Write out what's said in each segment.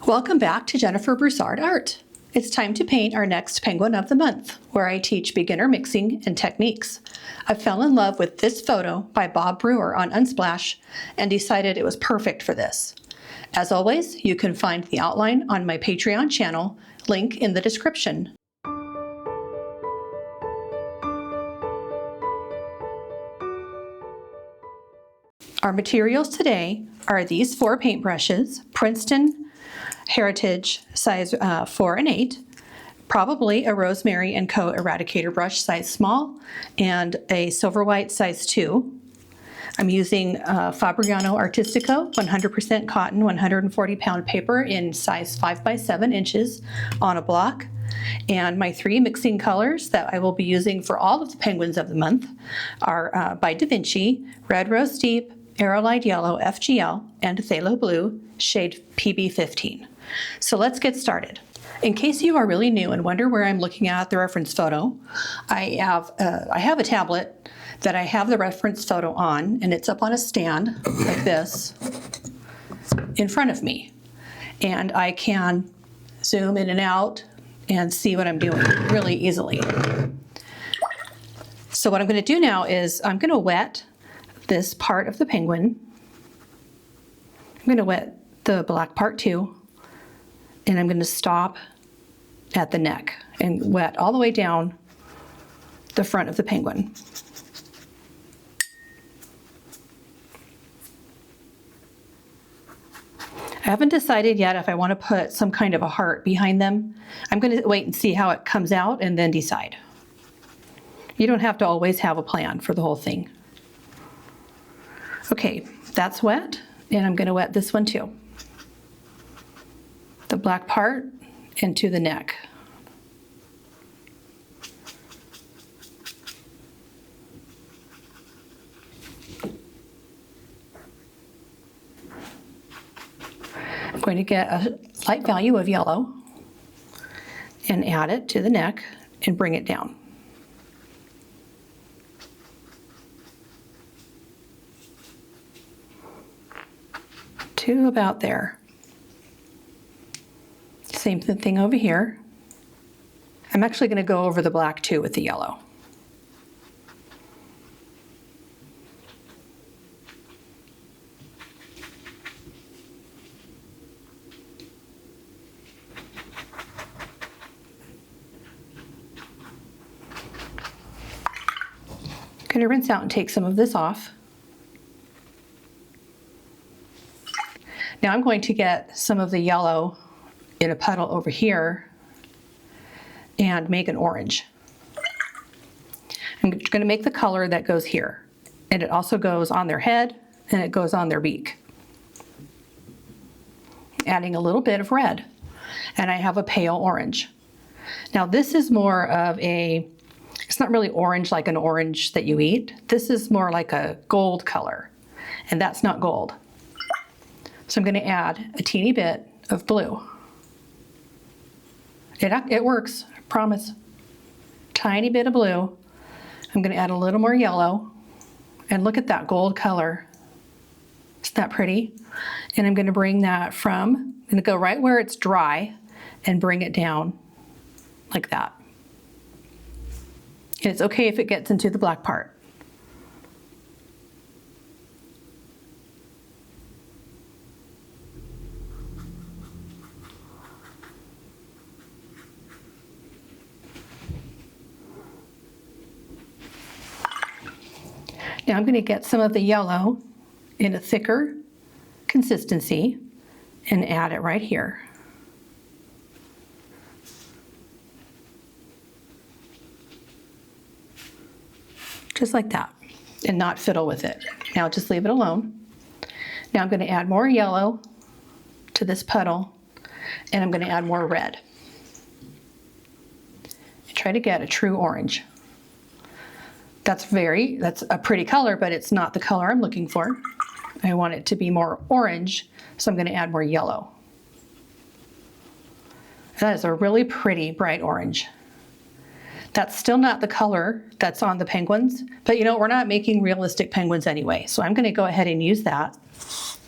Welcome back to Jennifer Broussard Art. It's time to paint our next penguin of the month, where I teach beginner mixing and techniques. I fell in love with this photo by Bob Brewer on Unsplash and decided it was perfect for this. As always, you can find the outline on my Patreon channel, link in the description. Our materials today are these 4 paintbrushes, Princeton Heritage size 4 and 8, probably a Rosemary & Co. Eradicator brush size small, and a Silver White size 2. I'm using Fabriano Artistico 100% cotton 140-pound paper in size 5 by 7 inches on a block. And my 3 mixing colors that I will be using for all of the penguins of the month are by Da Vinci, Red Rose Deep, Aerolite Yellow FGL, and Phthalo Blue, shade PB15. So let's get started. In case you are really new and wonder where I'm looking at the reference photo, I have a tablet that I have the reference photo on, and it's up on a stand like this in front of me. And I can zoom in and out and see what I'm doing really easily. So what I'm going to do now is I'm going to wet this part of the penguin. I'm going to wet the black part too, and I'm going to stop at the neck and wet all the way down the front of the penguin. I haven't decided yet if I want to put some kind of a heart behind them. I'm going to wait and see how it comes out and then decide. You don't have to always have a plan for the whole thing. Okay, that's wet, and I'm going to wet this one too. The black part into the neck. I'm going to get a light value of yellow and add it to the neck and bring it down. To about there. Same thing over here. I'm actually going to go over the black too with the yellow. I'm going to rinse out and take some of this off. Now I'm going to get some of the yellow in a puddle over here and make an orange. I'm going to make the color that goes here, and it also goes on their head and it goes on their beak. Adding a little bit of red, and I have a pale orange. Now this is more of a, it's not really orange like an orange that you eat. This is more like a gold color, and that's not gold. So I'm going to add a teeny bit of blue. It works, I promise. Tiny bit of blue. I'm going to add a little more yellow. And look at that gold color. Isn't that pretty? And I'm going to bring that I'm going to go right where it's dry and bring it down like that. And it's okay if it gets into the black part. Now I'm going to get some of the yellow in a thicker consistency and add it right here. Just like that, and not fiddle with it. Now just leave it alone. Now I'm going to add more yellow to this puddle, and I'm going to add more red. And try to get a true orange. That's a pretty color, but it's not the color I'm looking for. I want it to be more orange, so I'm going to add more yellow. That is a really pretty bright orange. That's still not the color that's on the penguins, but you know, we're not making realistic penguins anyway, so I'm going to go ahead and use that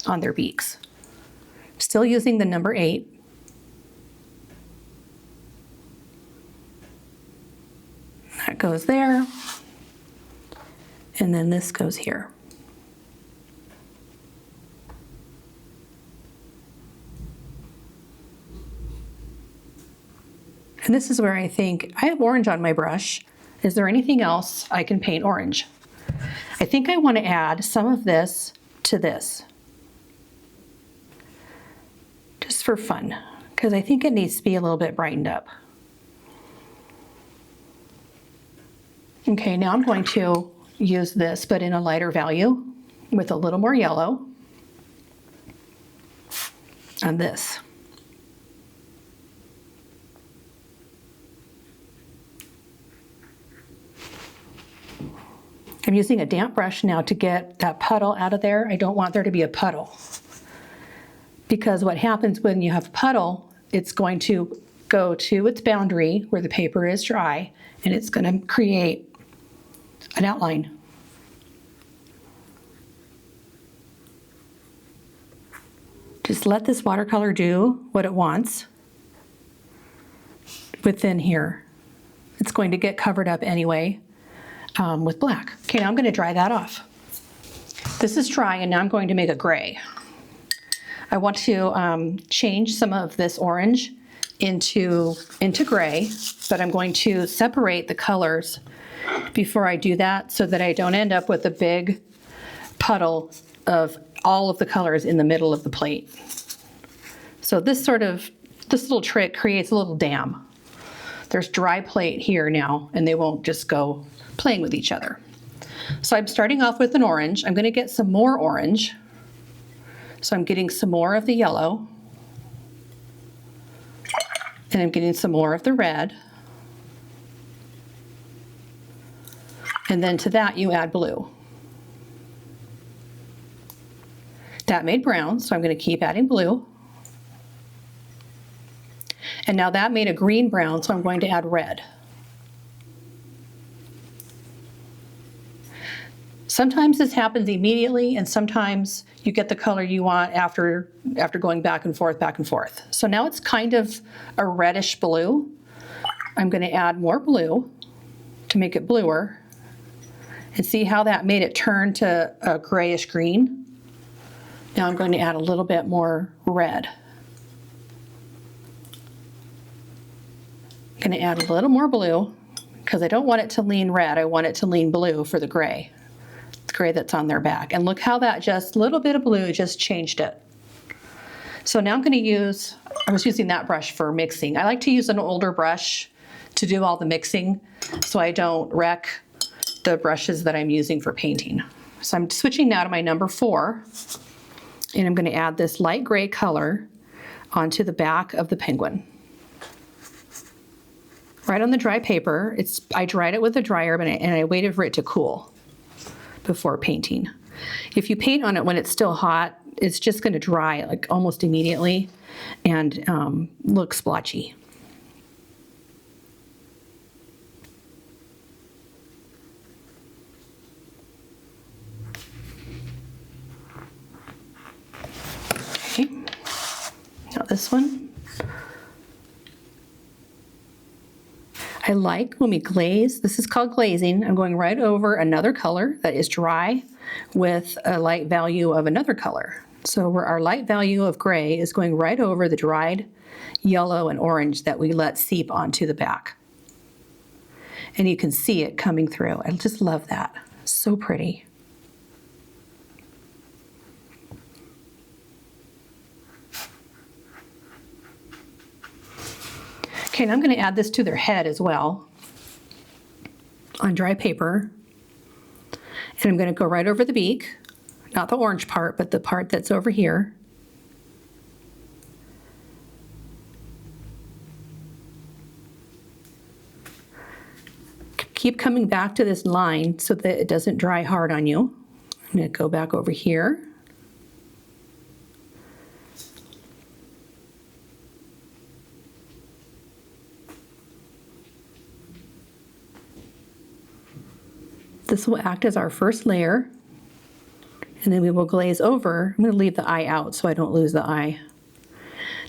on their beaks. Still using the number 8 That goes there. And then this goes here. And this is where I think, I have orange on my brush. Is there anything else I can paint orange? I think I want to add some of this to this. Just for fun, because I think it needs to be a little bit brightened up. Okay, now I'm going to use this, but in a lighter value with a little more yellow on this. I'm using a damp brush now to get that puddle out of there. I don't want there to be a puddle, because what happens when you have a puddle, it's going to go to its boundary where the paper is dry, and it's going to create an outline. Just let this watercolor do what it wants within here. It's going to get covered up anyway with black. Okay, now I'm going to dry that off. This is dry, and now I'm going to make a gray. I want to change some of this orange into gray, but I'm going to separate the colors before I do that so that I don't end up with a big puddle of all of the colors in the middle of the plate. So this little trick creates a little dam. There's dry plate here now, and they won't just go playing with each other. So I'm starting off with an orange. I'm going to get some more orange. So I'm getting some more of the yellow, and I'm getting some more of the red. And then to that you add blue. That made brown, so I'm going to keep adding blue. And now that made a green brown, so I'm going to add red. Sometimes this happens immediately, and sometimes you get the color you want after going back and forth, back and forth. So now it's kind of a reddish blue. I'm going to add more blue to make it bluer. And see how that made it turn to a grayish green? Now I'm going to add a little bit more red. I'm going to add a little more blue because I don't want it to lean red. I want it to lean blue for the gray. The gray that's on their back. And look how that just little bit of blue just changed it. So now I'm going to use, I was using that brush for mixing. I like to use an older brush to do all the mixing so I don't wreck the brushes that I'm using for painting. So I'm switching now to my number 4, and I'm going to add this light gray color onto the back of the penguin. Right on the dry paper. I dried it with a dryer, and I waited for it to cool before painting. If you paint on it when it's still hot, it's just going to dry like almost immediately and look splotchy. Okay, now this one. I like when we glaze, this is called glazing. I'm going right over another color that is dry with a light value of another color. So our light value of gray is going right over the dried yellow and orange that we let seep onto the back. And you can see it coming through. I just love that. So pretty. Okay, and I'm going to add this to their head as well on dry paper. And I'm going to go right over the beak, not the orange part, but the part that's over here. Keep coming back to this line so that it doesn't dry hard on you. I'm going to go back over here. This will act as our first layer, and then we will glaze over. I'm going to leave the eye out so I don't lose the eye.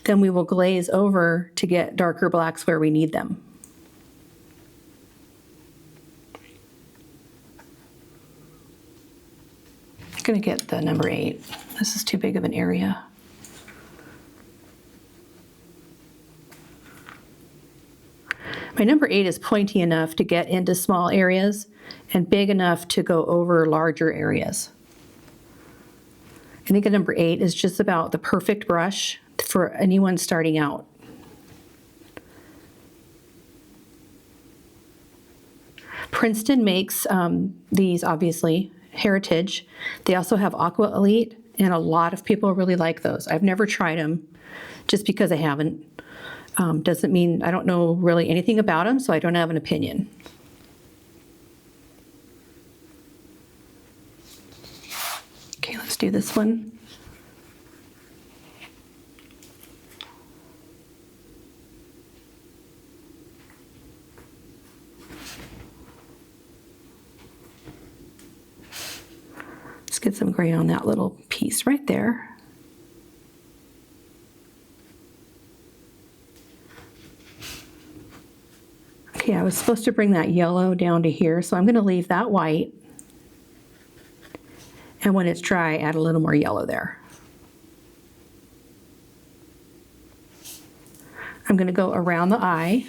Then we will glaze over to get darker blacks where we need them. going to get the number 8. This is too big of an area. My number 8 is pointy enough to get into small areas and big enough to go over larger areas. I think a number 8 is just about the perfect brush for anyone starting out. Princeton makes these, obviously, Heritage. They also have Aqua Elite, and a lot of people really like those. I've never tried them just because I haven't. Doesn't mean I don't know really anything about them, so I don't have an opinion. Okay, let's do this one. Let's get some gray on that little piece right there. Okay, I was supposed to bring that yellow down to here, so I'm going to leave that white. And when it's dry, add a little more yellow there. I'm going to go around the eye.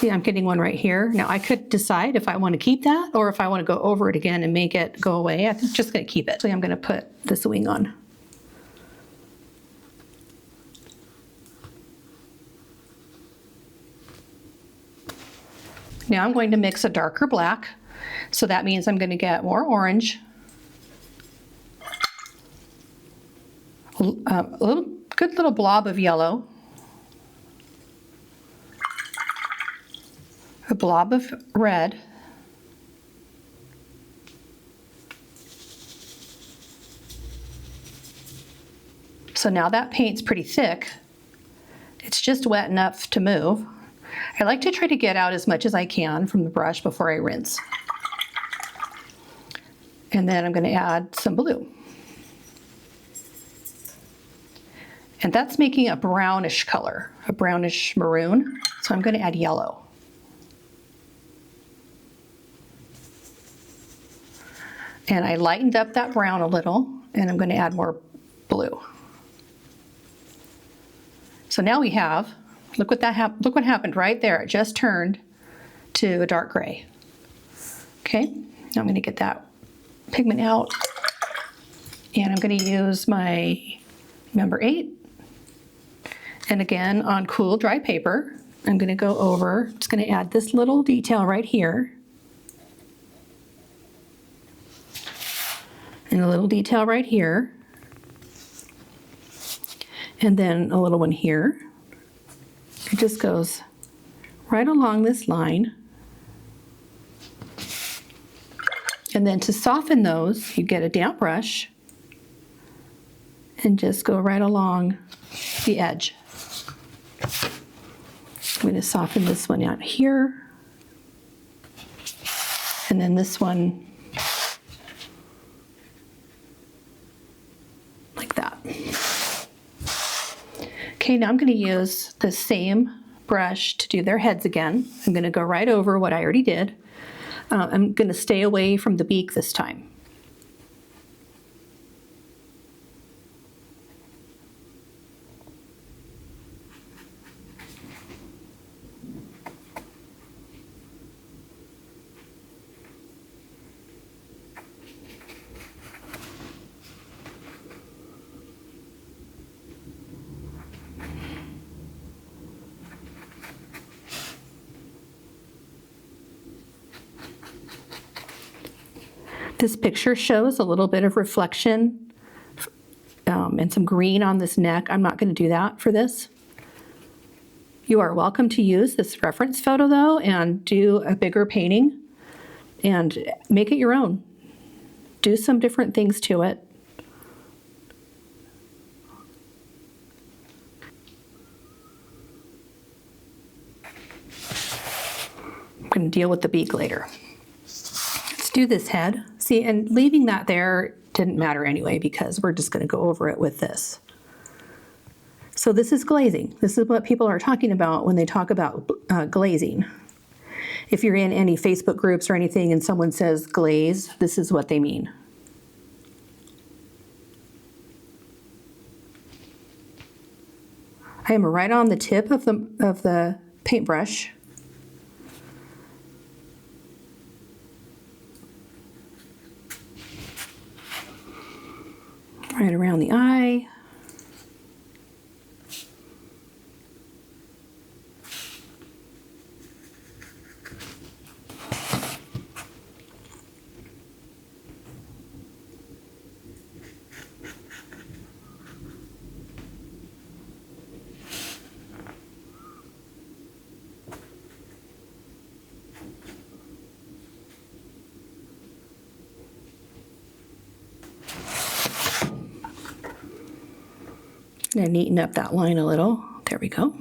See, I'm getting one right here. Now I could decide if I want to keep that or if I want to go over it again and make it go away. I'm just going to keep it. So I'm going to put this wing on. Now I'm going to mix a darker black. So that means I'm going to get more orange. A good little blob of yellow. A blob of red, so now that paint's pretty thick. It's just wet enough to move. I like to try to get out as much as I can from the brush before I rinse. And then I'm going to add some blue. And that's making a brownish color, a brownish maroon, so I'm going to add yellow. And I lightened up that brown a little, and I'm going to add more blue. So now we have, look what happened right there. It just turned to a dark gray. Okay, now I'm going to get that pigment out, and I'm going to use my number 8. And again, on cool dry paper, I'm going to go over, just going to add this little detail right here. And a little detail right here. And then a little one here. It just goes right along this line. And then to soften those, you get a damp brush and just go right along the edge. I'm going to soften this one out here. And then this one like that. Okay, now I'm going to use the same brush to do their heads again. I'm going to go right over what I already did. I'm going to stay away from the beak this time. This picture shows a little bit of reflection and some green on this neck. I'm not going to do that for this. You are welcome to use this reference photo though and do a bigger painting and make it your own. Do some different things to it. I'm going to deal with the beak later. Let's do this head. See, and leaving that there didn't matter anyway because we're just going to go over it with this. So this is glazing. This is what people are talking about when they talk about glazing. If you're in any Facebook groups or anything and someone says glaze, this is what they mean. I am right on the tip of the paintbrush. Right around the eye. I'm going to neaten up that line a little. There we go.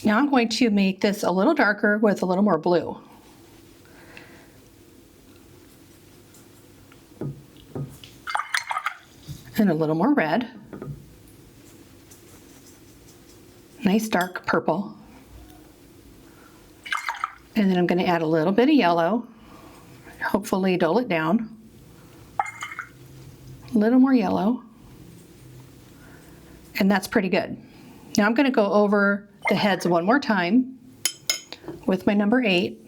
Now I'm going to make this a little darker with a little more blue. And a little more red. Nice dark purple. And then I'm going to add a little bit of yellow. Hopefully dull it down. A little more yellow. And that's pretty good. Now I'm going to go over the heads one more time with my number 8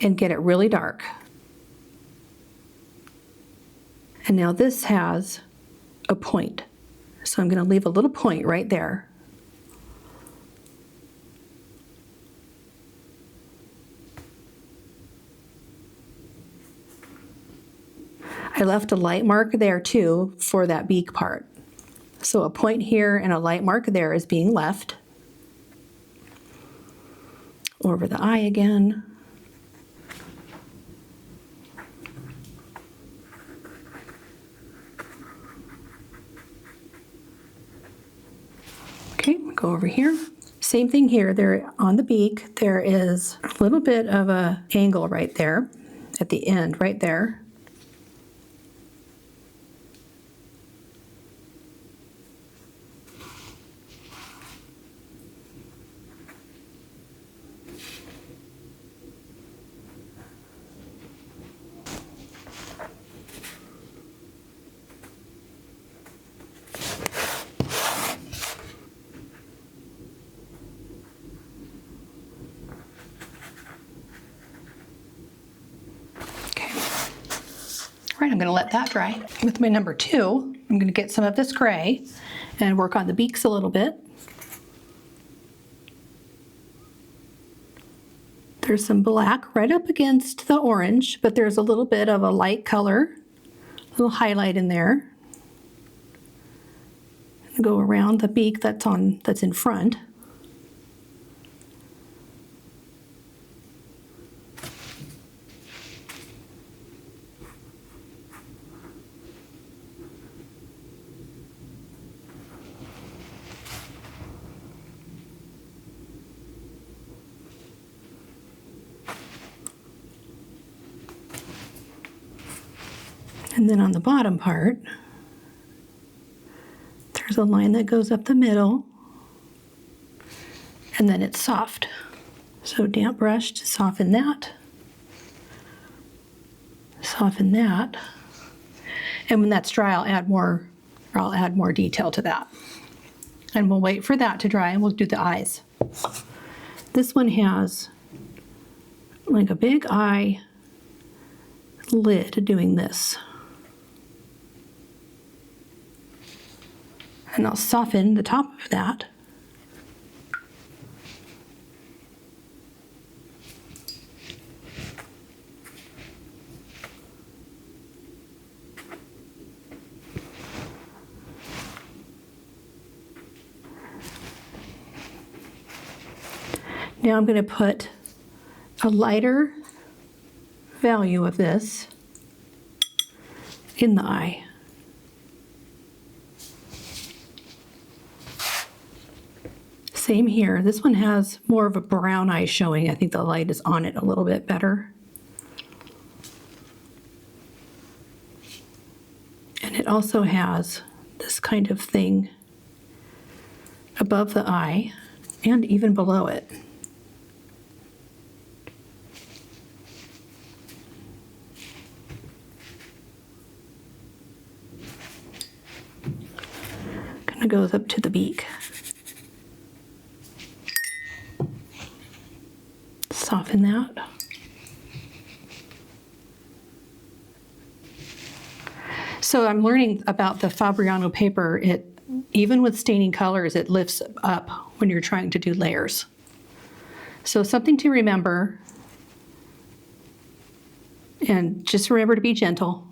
and get it really dark. And now this has a point. So I'm going to leave a little point right there. I left a light mark there too for that beak part. So a point here and a light mark there is being left. Over the eye again. Okay, go over here. Same thing here, there on the beak, there is a little bit of an angle right there at the end, right there. All right, I'm going to let that dry. With my number 2, I'm going to get some of this gray and work on the beaks a little bit. There's some black right up against the orange, but there's a little bit of a light color, a little highlight in there. Go around the beak that's in front. And then on the bottom part, there's a line that goes up the middle, and then it's soft. So damp brush to soften that. Soften that. And when that's dry, I'll add more detail to that. And we'll wait for that to dry and we'll do the eyes. This one has like a big eye lid doing this. And I'll soften the top of that. Now I'm going to put a lighter value of this in the eye. Same here. This one has more of a brown eye showing. I think the light is on it a little bit better. And it also has this kind of thing above the eye and even below it. Kind of goes up to the beak. Soften that. So I'm learning about the Fabriano paper. Even with staining colors, it lifts up when you're trying to do layers. So something to remember, and just remember to be gentle.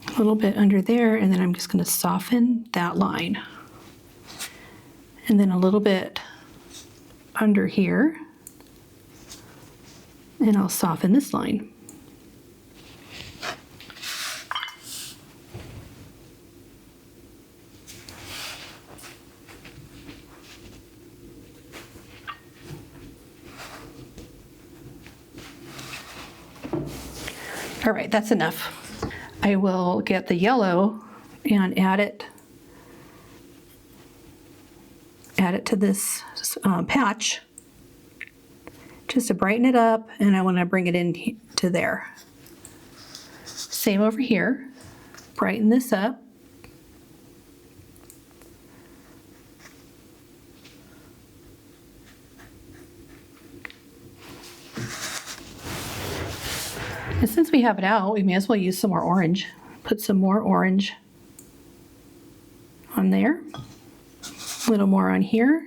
A little bit under there, and then I'm just going to soften that line. And then a little bit under here, and I'll soften this line. All right, that's enough. I will get the yellow and add it to this patch just to brighten it up, and I want to bring it in to there. Same over here. Brighten this up. And since we have it out, we may as well use some more orange. Put some more orange on there. A little more on here.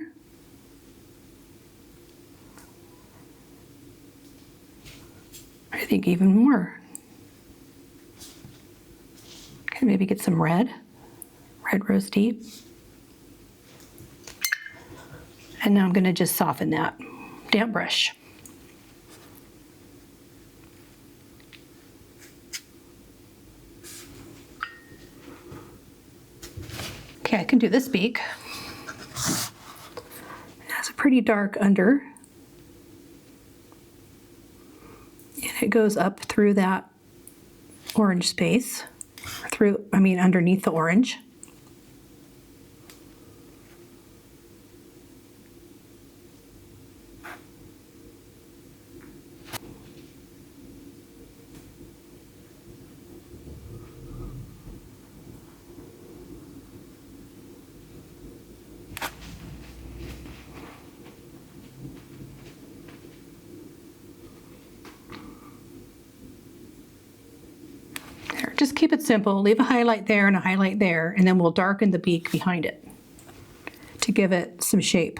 I think even more. Okay, maybe get some red rose deep. And now I'm going to just soften that. Damp brush. Okay, I can do this beak. It has a pretty dark under. And it goes up through that orange space. Underneath the orange. Just keep it simple. Leave a highlight there and a highlight there, and then we'll darken the beak behind it to give it some shape.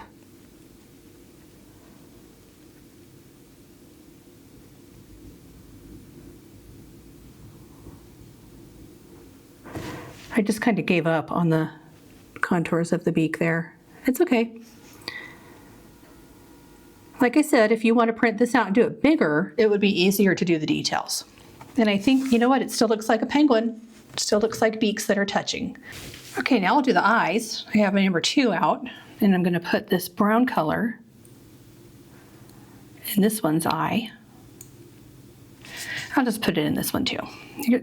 I just kind of gave up on the contours of the beak there. It's okay. Like I said, if you want to print this out and do it bigger, it would be easier to do the details. And I think, you know what, it still looks like a penguin. It still looks like beaks that are touching. Okay, now I'll do the eyes. I have my number 2 out, and I'm going to put this brown color in this one's eye. I'll just put it in this one too.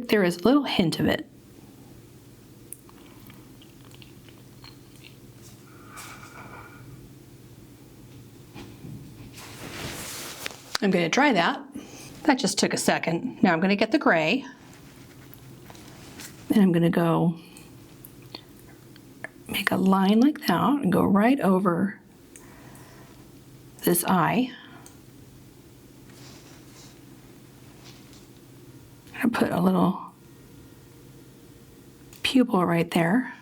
There is a little hint of it. I'm going to dry that. That just took a second. Now I'm going to get the gray, and I'm going to go make a line like that and go right over this eye. I'm going to put a little pupil right there.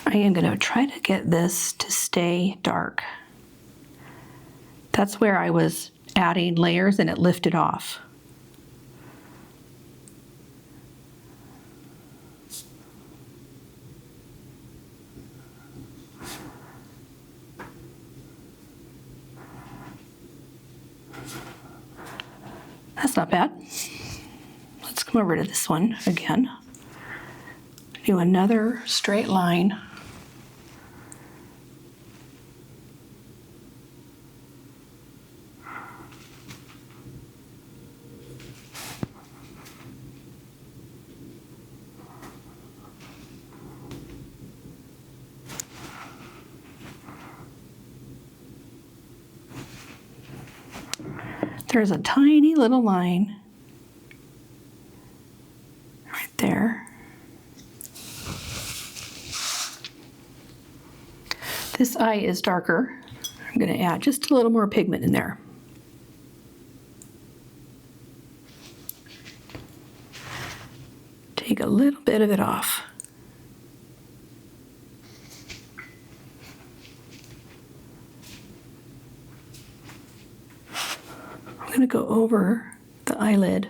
I am going to try to get this to stay dark. That's where I was adding layers and it lifted off. That's not bad. Let's come over to this one again. Do another straight line. There's a tiny little line right there. This eye is darker. I'm going to add just a little more pigment in there. Take a little bit of it off. I'm going to go over the eyelid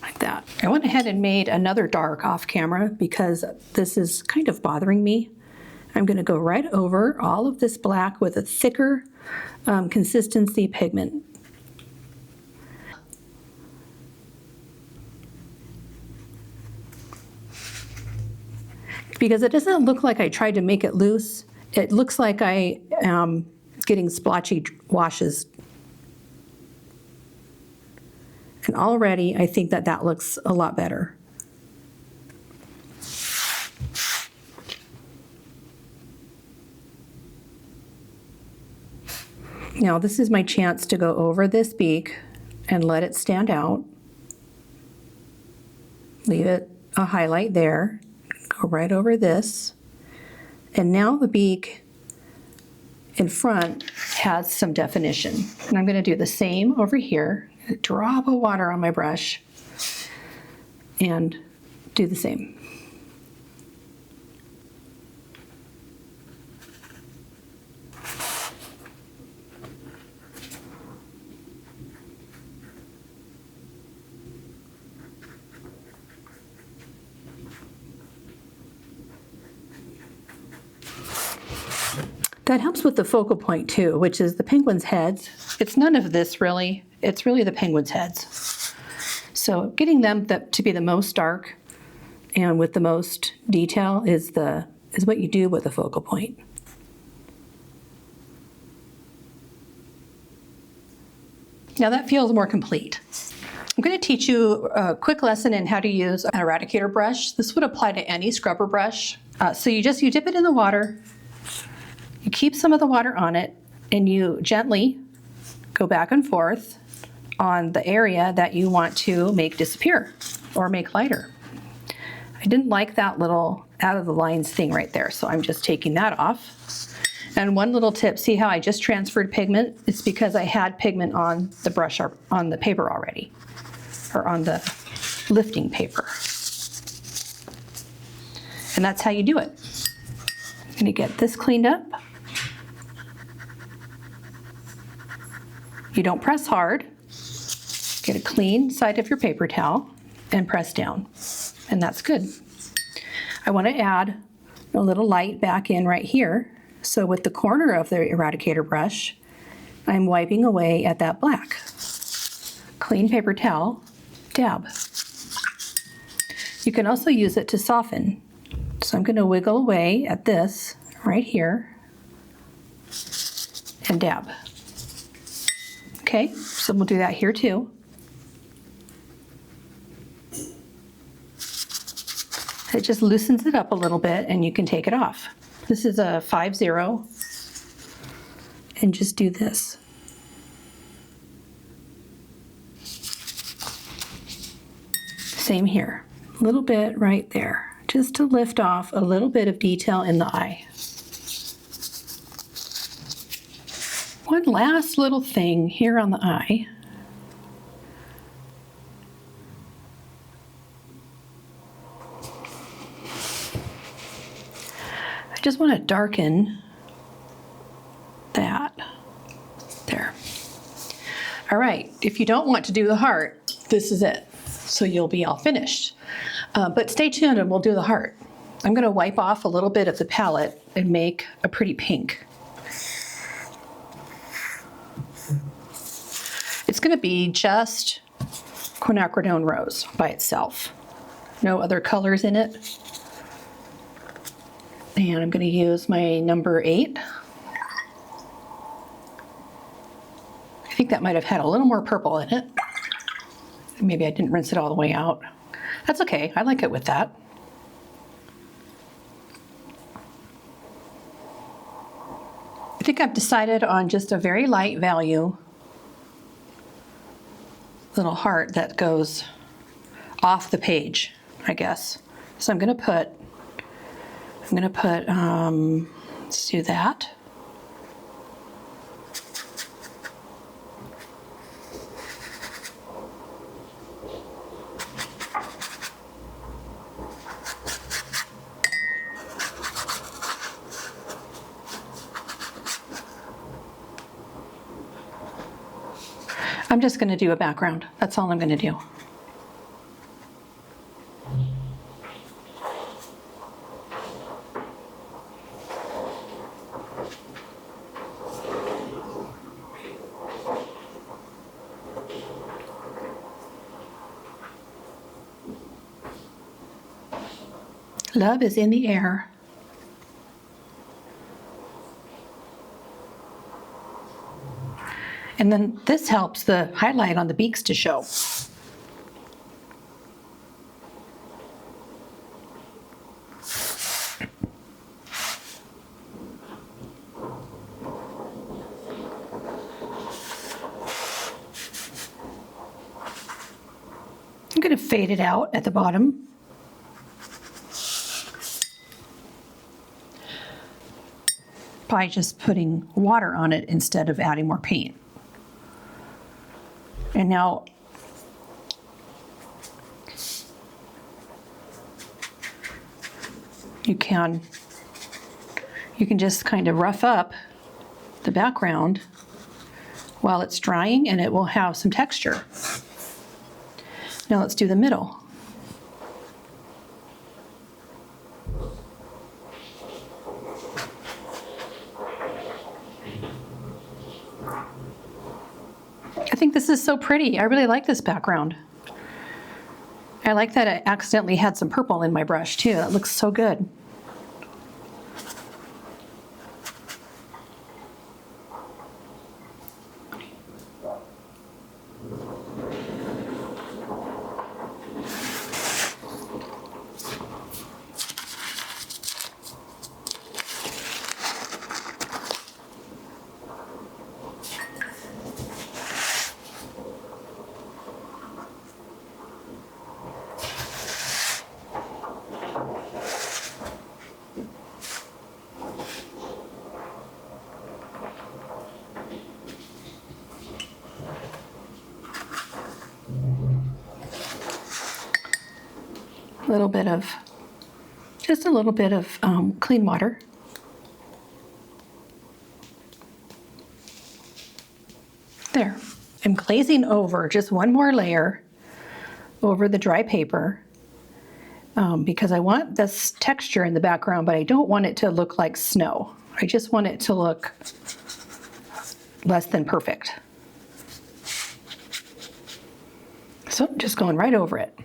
like that. I went ahead and made another dark off camera because this is kind of bothering me. I'm going to go right over all of this black with a thicker consistency pigment. Because it doesn't look like I tried to make it loose. It looks like I am getting splotchy washes. And already I think that that looks a lot better. Now this is my chance to go over this beak and let it stand out. Leave it a highlight there. Go right over this. And now the beak in front has some definition. And I'm going to do the same over here. A drop of water on my brush and do the same. That helps with the focal point too, which is the penguin's heads. It's none of this really, it's really the penguin's heads. So getting them to be the most dark and with the most detail is what you do with a focal point. Now that feels more complete. I'm going to teach you a quick lesson in how to use an eradicator brush. This would apply to any scrubber brush. So you dip it in the water. You keep some of the water on it and you gently go back and forth on the area that you want to make disappear or make lighter. I didn't like that little out of the lines thing right there, so I'm just taking that off. And one little tip, see how I just transferred pigment? It's because I had pigment on the brush or on the paper already, or on the lifting paper. And that's how you do it. I'm going to get this cleaned up. You don't press hard. Get a clean side of your paper towel and press down, and that's good. I want to add a little light back in right here. So with the corner of the eradicator brush, I'm wiping away at that black. Clean paper towel, dab. You can also use it to soften. So I'm going to wiggle away at this right here and dab. Okay, so we'll do that here too. It just loosens it up a little bit and you can take it off. This is a 5-0 and just do this. Same here, a little bit right there, just to lift off a little bit of detail in the eye. One last little thing here on the eye. I just want to darken that. All right, if you don't want to do the heart, this is it. So you'll be all finished. But stay tuned and we'll do the heart. I'm gonna wipe off a little bit of the palette and make a pretty pink. It's gonna be just quinacridone rose by itself. No other colors in it. And I'm gonna use my number 8. I think that might have had a little more purple in it. Maybe I didn't rinse it all the way out. That's okay, I like it with that. I think I've decided on just a very light value little heart that goes off the page, I guess. So I'm gonna put, let's do that. I'm just going to do a background. That's all I'm going to do. Love is in the air. And then this helps the highlight on the beaks to show. I'm going to fade it out at the bottom. By just putting water on it instead of adding more paint. And now you can just kind of rough up the background while it's drying and it will have some texture. Now let's do the middle. I think this is so pretty. I really like this background. I like that I accidentally had some purple in my brush too. That looks so good. Just a little bit of clean water. There. I'm glazing over just one more layer over the dry paper because I want this texture in the background, but I don't want it to look like snow. I just want it to look less than perfect. So I'm just going right over it.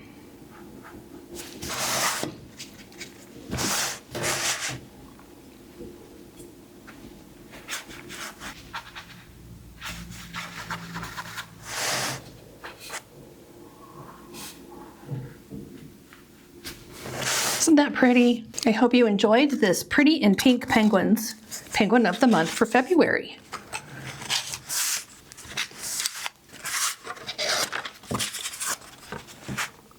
Isn't that pretty? I hope you enjoyed this pretty and pink penguins, penguin of the month for February.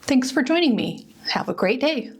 Thanks for joining me. Have a great day.